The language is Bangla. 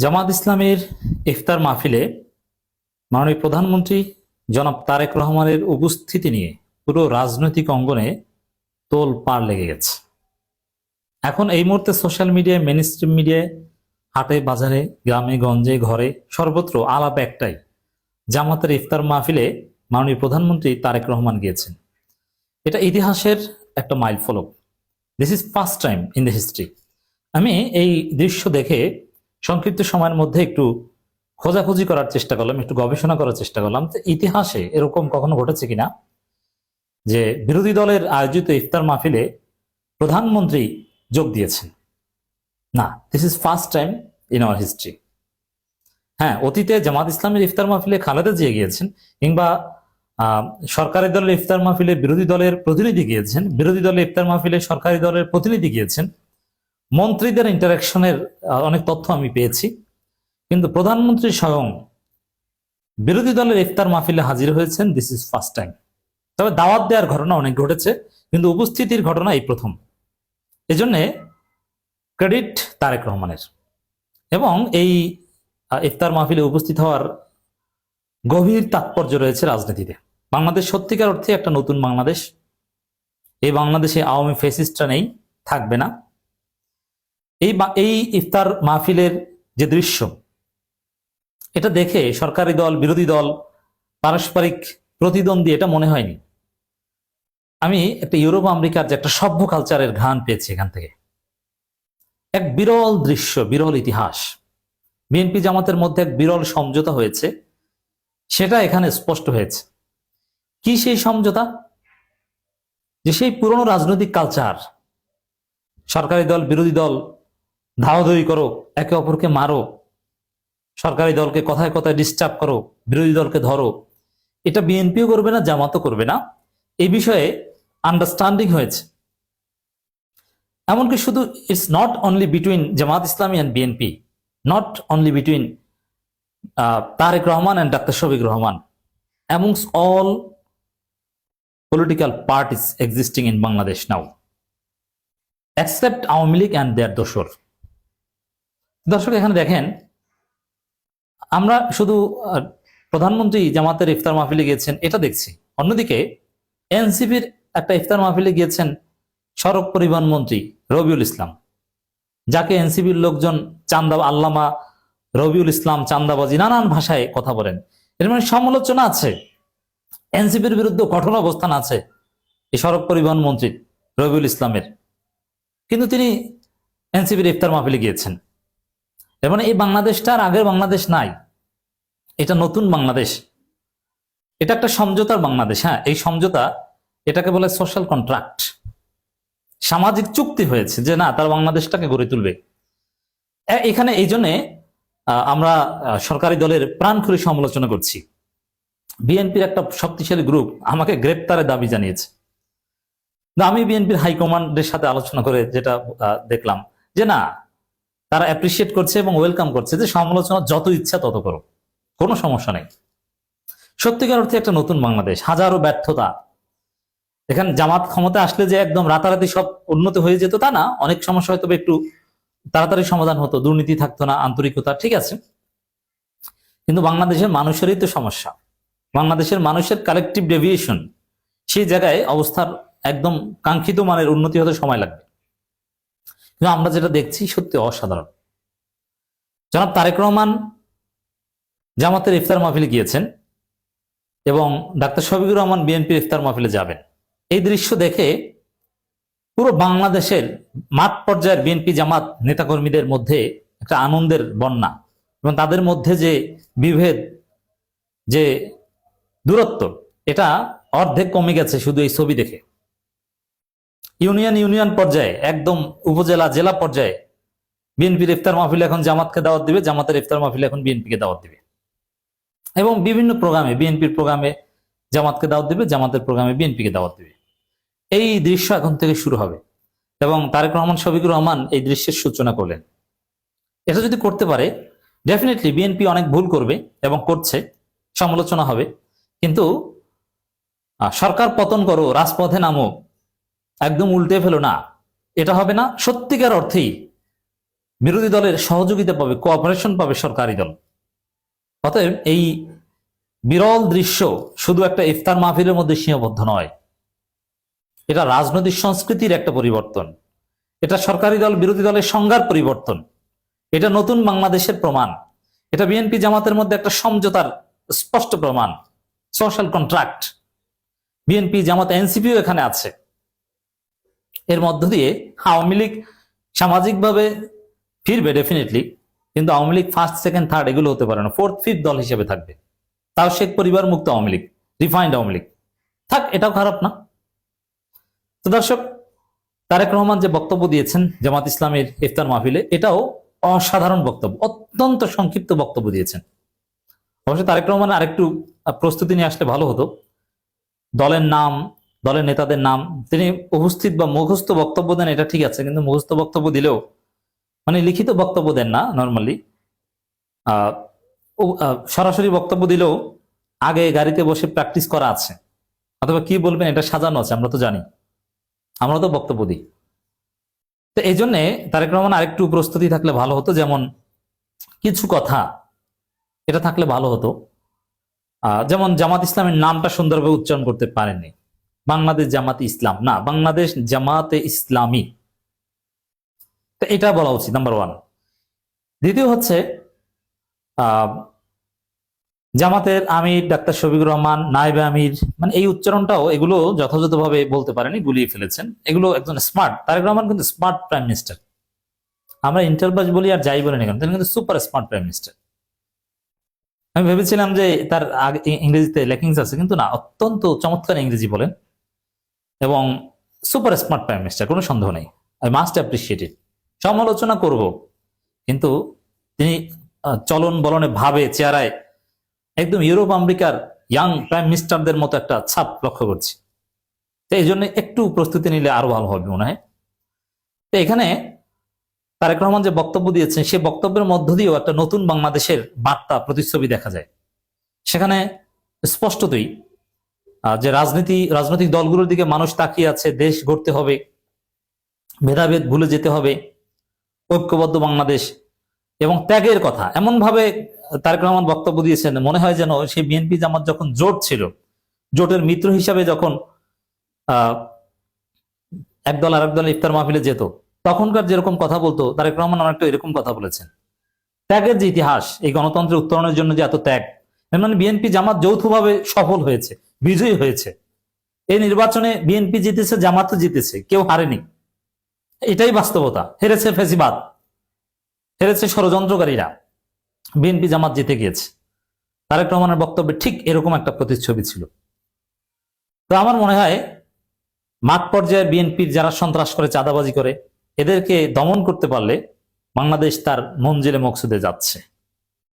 জামাত ইসলামের ইফতার মাহফিলে মাননীয় প্রধানমন্ত্রী জনাব তারেক রহমানের উপস্থিতি নিয়ে পুরো রাজনৈতিক অঙ্গনে তোলপাড় লেগে গেছে। এখন এই মুহূর্তে সোশ্যাল মিডিয়ায়, মেইনস্ট্রিম মিডিয়ায়, হাটে বাজারে, গ্রামে গঞ্জে, ঘরে সর্বত্র আলাপ একটাই, জামাতের ইফতার মাহফিলে মাননীয় প্রধানমন্ত্রী তারেক রহমান গিয়েছেন। এটা ইতিহাসের একটা মাইল ফলক। This is first time in the history. আমি এই দৃশ্য দেখে সংক্ষিপ্ত সময়ের মধ্যে একটু খোঁজাখুঁজি করার চেষ্টা করলাম, একটু গবেষণা করার চেষ্টা করলাম যে ইতিহাসে এরকম কখনো ঘটেছে কিনা যে বিরোধী দলের আয়োজিত ইফতার মাহফিলে প্রধানমন্ত্রী যোগ দিয়েছেন। না, this is first time in our history. হ্যাঁ, অতীতে জামাত ইসলামের ইফতার মাহফিলে খালেদা জিয়া গিয়েছেন, কিংবা সরকারি দলের ইফতার মাহফিলে বিরোধী দলের প্রতিনিধি গিয়েছেন, বিরোধী দলের ইফতার মাহফিলে সরকারি দলের প্রতিনিধি গিয়েছেন। মন্ত্রীদের ইন্টারাকশনের অনেক তথ্য আমি পেয়েছি, কিন্তু প্রধানমন্ত্রী স্বয়ং বিরোধী দলের ইফতার মাহফিলে হাজির হয়েছেন, দিস ইজ ফার্স্ট টাইম। তবে দাওয়াত দেওয়ার ঘটনা অনেক ঘটেছে, কিন্তু উপস্থিতির ঘটনা এই প্রথম। এজন্যে ক্রেডিট তারেক রহমানের। এবং এই ইফতার মাহফিলে উপস্থিত হওয়ার গভীর তাৎপর্য রয়েছে রাজনীতিতে। বাংলাদেশ সত্যিকার অর্থে একটা নতুন বাংলাদেশ। এই বাংলাদেশে আওয়ামী ফ্যাসিস্টরা নেই, থাকবে না। এই ইফতার মাহফিলের যে দৃশ্য, এটা দেখে সরকারি দল বিরোধী দল পারস্পরিক প্রতিদ্বন্দ্বী এটা মনে হয়নি। আমি একটা ইউরোপ আমেরিকার যে একটা সভ্য কালচারের ঘ্রাণ পেয়েছি এখান থেকে। এক বিরল দৃশ্য, বিরল ইতিহাস। বিএনপি জামাতের মধ্যে এক বিরল সমঝোতা হয়েছে, সেটা এখানে স্পষ্ট হয়েছে। কি সেই সমঝোতা? যে সেই পুরনো রাজনৈতিক কালচার, সরকারি দল বিরোধী দল ধাওয়াধাওয়ি করো, একে অপরকে মারো, সরকারি দলকে কথায় কথায় ডিস্টার্ব করো, বিরোধী দলকে ধরো, এটা বিএনপিও করবে না, জামাতও করবে না। এই বিষয়ে আন্ডারস্ট্যান্ডিং হয়েছে। এমনকি শুধু it's not only between Jamaat Islami and BNP, not only between Tarique Rahman and doctor Shafiq Rahman, amongst all political parties existing in Bangladesh now, except Awami League and their দোসর। দর্শক, এখানে দেখেন, আমরা শুধু প্রধানমন্ত্রী জামাতের ইফতার মাহফিলে গিয়েছেন এটা দেখছি, অন্যদিকে এনসিপির একটা ইফতার মাহফিলে গিয়েছেন সড়ক পরিবহন মন্ত্রী রবিউল ইসলাম, যাকে এনসিপির লোকজন আল্লামা রবিউল ইসলাম চান্দাবাজি নানান ভাষায় কথা বলেন। এর মানে সমালোচনা আছে, এনসিপির বিরুদ্ধে কঠোর অবস্থান আছে এই সড়ক পরিবহন মন্ত্রী রবিউল ইসলামের, কিন্তু তিনি এনসিপির ইফতার মাহফিলে গিয়েছেন। এর মানে এই বাংলাদেশটা আর আগের বাংলাদেশ নাই, এটা নতুন বাংলাদেশ। এটা একটা সমঝোতার বাংলাদেশ। হ্যাঁ, এই সমঝোতা, এটাকে বলে সোশ্যাল কন্ট্রাক্ট, সামাজিক চুক্তি হয়েছে যে না, তার বাংলাদেশটাকে গড়ে তুলবে। এখানে এই জন্যে আমরা সরকারি দলের প্রাণ খুলে সমালোচনা করছি। বিএনপির একটা শক্তিশালী গ্রুপ আমাকে গ্রেপ্তারের দাবি জানিয়েছে। আমি বিএনপির হাইকমান্ডের সাথে আলোচনা করে যেটা দেখলাম যে না, তারা অ্যাপ্রিসিয়েট করছে এবং ওয়েলকাম করছে যে সমালোচনা যত ইচ্ছা তত করো, কোনো সমস্যা নেই। সত্যিকার অর্থে একটা নতুন বাংলাদেশ, হাজারো ব্যর্থতা। এখানে জামাত ক্ষমতা আসলে যে একদম রাতারাতি সব উন্নতি হয়ে যেত তা না, অনেক সমস্যা হয়তো একটু তাড়াতাড়ি সমাধান হতো, দুর্নীতি থাকতো না, আন্তরিকতা ঠিক আছে, কিন্তু বাংলাদেশের মানুষেরই তো সমস্যা। বাংলাদেশের মানুষের কালেকটিভ ডেভিয়েশন, সেই জায়গায় অবস্থার একদম কাঙ্ক্ষিত মানের উন্নতি হতে সময় লাগবে। কিন্তু আমরা যেটা দেখছি সত্যি অসাধারণ। জনাব তারেক রহমান জামাতের ইফতার মাহফিলে গিয়েছেন এবং ডাক্তার শফিকুর রহমান বিএনপির ইফতার মাহফিলে যাবেন। এই দৃশ্য দেখে পুরো বাংলাদেশের মাঠ পর্যায়ের বিএনপি জামাত নেতাকর্মীদের মধ্যে একটা আনন্দের বন্যা, এবং তাদের মধ্যে যে বিভেদ, যে দূরত্ব, এটা অর্ধেক কমে গেছে শুধু এই ছবি দেখে। ইউনিয়ন পর্যায়ে, একদম উপজেলা জেলা পর্যায়ে বিএনপির ইফতার মাহফিলে এখন জামাতকে দাওয়াত দিবে, জামাতের ইফতার মাহফিলে এখন বিএনপিকে দাওয়াত দিবে, এবং বিভিন্ন প্রোগ্রামে বিএনপির প্রোগ্রামে জামাতকে দাওয়াত দিবে, জামাতের প্রোগ্রামে বিএনপিকে দাওয়াত দিবে। এই দৃশ্য এখন থেকে শুরু হবে, এবং তারেক রহমান শফিকুর রহমান এই দৃশ্যের সূচনা করলেন। এটা যদি করতে পারে, ডেফিনেটলি বিএনপি অনেক ভুল করবে এবং করছে, সমালোচনা হবে, কিন্তু সরকার পতন করো, রাজপথে নামো, একদম উল্টে ফেলো না, এটা হবে না। সত্যিকার অর্থেই বিরোধী দলের সহযোগিতা পাবে, কোঅপারেশন পাবে সরকারি দল। অতএব এই বিরল দৃশ্য শুধু একটা ইফতার মাহফিলের মধ্যে সীমাবদ্ধ নয়, এটা রাজনৈতিক সংস্কৃতির একটা পরিবর্তন, এটা সরকারি দল বিরোধী দলের সংজ্ঞার পরিবর্তন, এটা নতুন বাংলাদেশের প্রমাণ, এটা বিএনপি জামাতের মধ্যে একটা সমঝোতার স্পষ্ট প্রমাণ, সোশ্যাল কন্ট্রাক্ট। বিএনপি জামাত এনসিপিও এখানে আছে। এর মধ্য দিয়ে আওয়ামী লীগ সামাজিকভাবে ফিরবে ডেফিনেটলি, কিন্তু Awami League first second third এগুলো হতে পারে না, ফোর্থ ফিফথ দল হিসেবে থাকবে। তাও শেখ পরিবার মুক্ত আওয়ামী লীগ, রিফাইন্ড আওয়ামী লীগ থাক, এটাও খারাপ না। তো দর্শক, তারেক রহমান যে বক্তব্য দিয়েছেন জামাত ইসলামের ইফতার মাহফিলে, এটাও অসাধারণ বক্তব্য, অত্যন্ত সংক্ষিপ্ত বক্তব্য দিয়েছেন। অবশ্যই তারেক রহমান আরেকটু প্রস্তুতি নিয়ে আসলে ভালো হতো। দলের নাম, দলের নেতাদের নাম তিনি উপস্থিত বা মুখস্থ বক্তব্য দেন, এটা ঠিক আছে, কিন্তু মুখস্থ বক্তব্য দিলেও মানে লিখিত বক্তব্য দেন না নর্মালি, সরাসরি বক্তব্য দিলেও আগে গাড়িতে বসে প্র্যাকটিস করা আছে, অথবা কি বলবেন এটা সাজানো আছে, আমরা তো জানি, আমরা তো বক্তব্য দিই। তো এই জন্যে তারেক রহমান আরেকটু প্রস্তুতি থাকলে ভালো হতো, যেমন কিছু কথা এটা থাকলে ভালো হতো। যেমন জামাত ইসলামের নামটা সুন্দরভাবে উচ্চারণ করতে পারেননি, বাংলাদেশ জামাতে ইসলাম না, বাংলাদেশ জামাতে ইসলামী, তো এটা বলা উচিত নাম্বার ওয়ান। দ্বিতীয় হচ্ছে জামাতের আমির ডাক্তার শফিকুর রহমান, নায়েবে আমির, মানে এই উচ্চারণটাও এগুলো যথাযথভাবে বলতে পারেনি, গুলিয়ে ফেলেছেন। এগুলো একজন স্মার্ট, তারেক রহমান কিন্তু স্মার্ট প্রাইম মিনিস্টার। আমরা ইন্টারবাস বলি আর যাই বলি না কেন, তিনি কিন্তু সুপার স্মার্ট প্রাইম মিনিস্টার। আমি ভেবেছিলাম যে তার ইংরেজিতে লেকিংস আছে, কিন্তু না, অত্যন্ত চমৎকার ইংরেজি বলেন এবং সুপার স্মার্ট প্রাইম মিনিস্টার, কোনো সন্দেহ নেই। I must appreciate it. সমালোচনা করব, কিন্তু তিনি চলন বলনে ভাবে চেহারায় একদম ইউরোপ আমেরিকার ইয়াং প্রাইম মিনিস্টারদের মতো একটা ছাপ লক্ষ্য করছি। তো এই জন্য একটু প্রস্তুতি নিলে আরো ভালো হবে মনে হয়। তো এখানে তারেক রহমান যে বক্তব্য দিয়েছেন, সে বক্তব্যের মধ্য দিয়েও একটা নতুন বাংলাদেশের বার্তা প্রতিচ্ছবি দেখা যায়। সেখানে স্পষ্টতই যে রাজনৈতিক দলগুলোর দিকে মানুষ তাকিয়ে আছে, দেশ গড়তে হবে, ভেদাভেদ ভুলে যেতে হবে, ঐক্যবদ্ধ বাংলাদেশ এবং ত্যাগের কথা এমন ভাবে তারেক রহমান বক্তব্য দিয়েছেন, মনে হয় যেন সেই বিএনপি জামাত যখন জোট ছিল, জোটের মিত্র হিসাবে যখন একদল আরেক দল ইফতার মাহফিলে যেত, তখনকার যেরকম কথা বলতো তারেক রহমান অনেকটা এরকম কথা বলেছেন। ত্যাগের যে ইতিহাস, এই গণতন্ত্রের উত্তরণের জন্য যে এত ত্যাগ, মানে বিএনপি জামাত যৌথভাবে সফল হয়েছে, বিজয়ী হয়েছে। এই নির্বাচনে বিএনপি জিতেছে, জামাতও জিতেছে, কেউ হারেনি, এটাই বাস্তবতা। হেরেছে ফেসিবাদ, হেরেছে ষড়যন্ত্রকারীরা, বিএনপি জামাত জিতে গিয়েছে। তারেক রহমানের বক্তব্যে ঠিক এরকম একটা প্রতিচ্ছবি ছিল। তো আমার মনে হয় মাঠ পর্যায়ে বিএনপির যারা সন্ত্রাস করে, চাঁদাবাজি করে, এদেরকে দমন করতে পারলে বাংলাদেশ তার মঞ্জিলে মকসুদে যাচ্ছে।